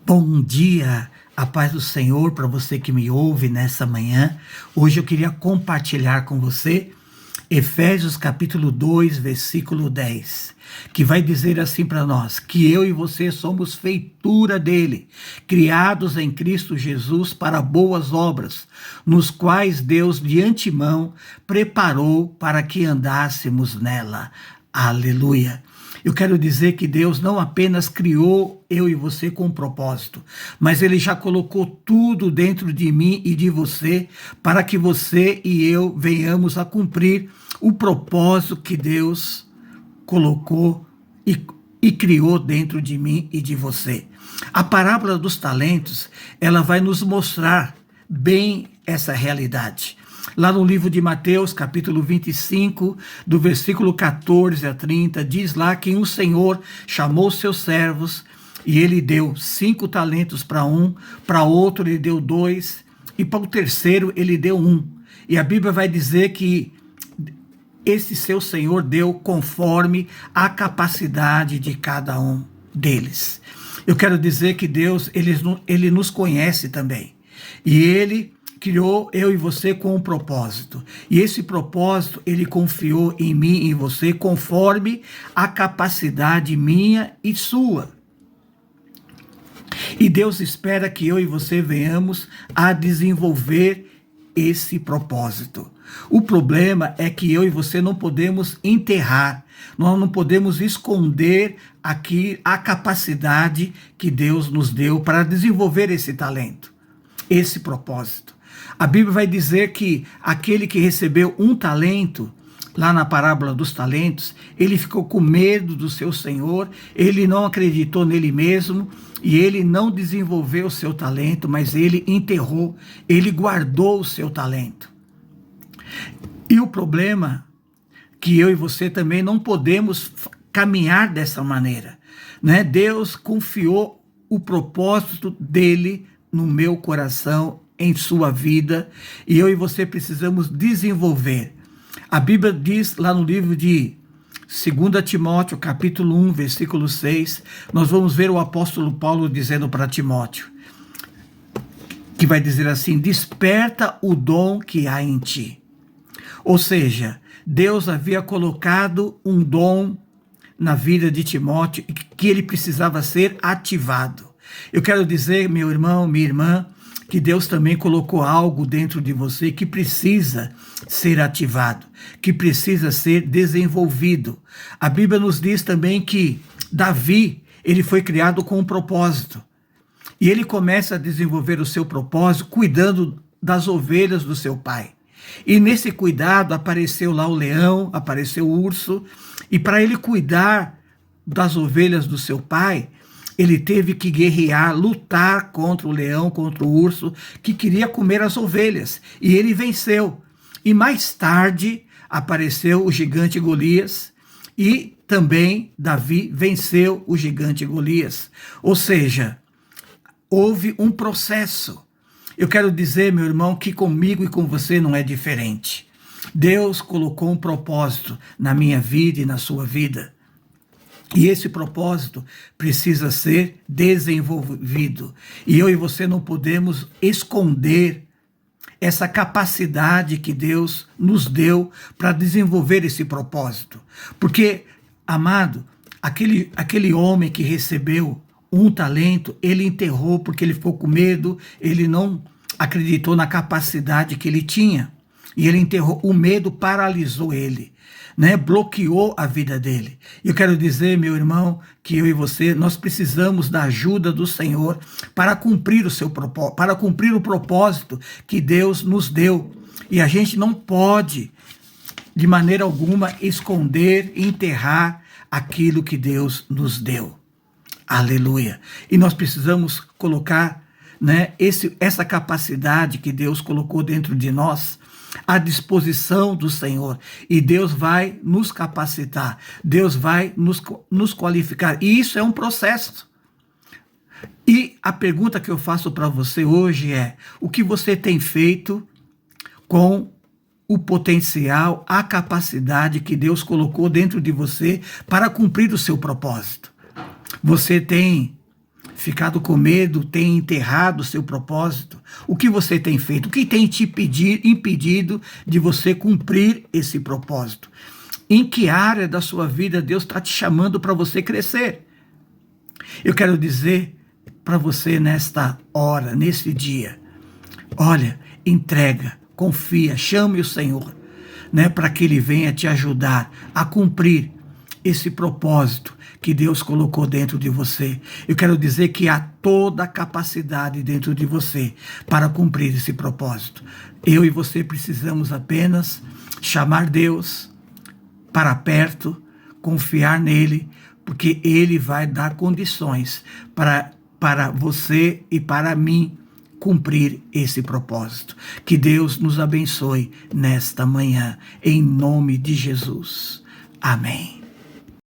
Bom dia, a paz do Senhor para você que me ouve nessa manhã. Hoje eu queria compartilhar com você Efésios capítulo 2, versículo 10, que vai dizer assim para nós, que eu e você somos feitura dele, criados em Cristo Jesus para boas obras, nos quais Deus de antemão preparou para que andássemos nela. Aleluia! Eu quero dizer que Deus não apenas criou eu e você com um propósito, mas Ele já colocou tudo dentro de mim e de você para que você e eu venhamos a cumprir o propósito que Deus colocou e criou dentro de mim e de você. A parábola dos talentos, ela vai nos mostrar bem essa realidade. Lá no livro de Mateus, capítulo 25, do versículo 14 a 30, diz lá que o Senhor chamou seus servos e ele deu 5 talentos para um, para outro ele deu 2 e para o terceiro ele deu 1. E a Bíblia vai dizer que esse seu Senhor deu conforme a capacidade de cada um deles. Eu quero dizer que Deus, ele nos conhece também. E ele criou eu e você com um propósito. E esse propósito ele confiou em mim e em você conforme a capacidade minha e sua. E Deus espera que eu e você venhamos a desenvolver esse propósito. O problema é que eu e você não podemos enterrar, nós não podemos esconder aqui a capacidade que Deus nos deu para desenvolver esse talento, esse propósito. A Bíblia vai dizer que aquele que recebeu um talento, lá na parábola dos talentos, ele ficou com medo do seu Senhor, ele não acreditou nele mesmo e ele não desenvolveu o seu talento, mas ele enterrou, ele guardou o seu talento. E o problema é que eu e você também não podemos caminhar dessa maneira, né? Deus confiou o propósito dele no meu coração, em sua vida, e eu e você precisamos desenvolver. A Bíblia diz lá no livro de 2 Timóteo, capítulo 1, versículo 6, nós vamos ver o apóstolo Paulo dizendo para Timóteo, que vai dizer assim: desperta o dom que há em ti. Ou seja, Deus havia colocado um dom na vida de Timóteo que ele precisava ser ativado. Eu quero dizer, meu irmão, minha irmã, que Deus também colocou algo dentro de você que precisa ser ativado, que precisa ser desenvolvido. A Bíblia nos diz também que Davi, ele foi criado com um propósito. E ele começa a desenvolver o seu propósito cuidando das ovelhas do seu pai. E nesse cuidado apareceu lá o leão, apareceu o urso, e para ele cuidar das ovelhas do seu pai, ele teve que guerrear, lutar contra o leão, contra o urso, que queria comer as ovelhas. E ele venceu. E mais tarde apareceu o gigante Golias e também Davi venceu o gigante Golias. Ou seja, houve um processo. Eu quero dizer, meu irmão, que comigo e com você não é diferente. Deus colocou um propósito na minha vida e na sua vida. E esse propósito precisa ser desenvolvido. E eu e você não podemos esconder essa capacidade que Deus nos deu para desenvolver esse propósito. Porque, amado, aquele homem que recebeu um talento, ele enterrou porque ele ficou com medo, ele não acreditou na capacidade que ele tinha. E ele enterrou, o medo paralisou ele, né? Bloqueou a vida dele. E eu quero dizer, meu irmão, que eu e você, nós precisamos da ajuda do Senhor para cumprir o seu propósito, para cumprir o propósito que Deus nos deu. E a gente não pode, de maneira alguma, esconder, enterrar aquilo que Deus nos deu. Aleluia. E nós precisamos colocar, né, essa capacidade que Deus colocou dentro de nós à disposição do Senhor, e Deus vai nos capacitar, Deus vai nos qualificar, e isso é um processo. E a pergunta que eu faço para você hoje é: o que você tem feito com o potencial, a capacidade que Deus colocou dentro de você para cumprir o seu propósito? Você tem ficado com medo, tem enterrado o seu propósito? O que você tem feito? O que tem te impedido de você cumprir esse propósito? Em que área da sua vida Deus está te chamando para você crescer? Eu quero dizer para você nesta hora, nesse dia, olha, entrega, confia, chame o Senhor, né, para que Ele venha te ajudar a cumprir esse propósito que Deus colocou dentro de você. Eu quero dizer que há toda a capacidade dentro de você para cumprir esse propósito. Eu e você precisamos apenas chamar Deus para perto, confiar nele, porque Ele vai dar condições para você e para mim cumprir esse propósito. Que Deus nos abençoe nesta manhã, em nome de Jesus. Amém.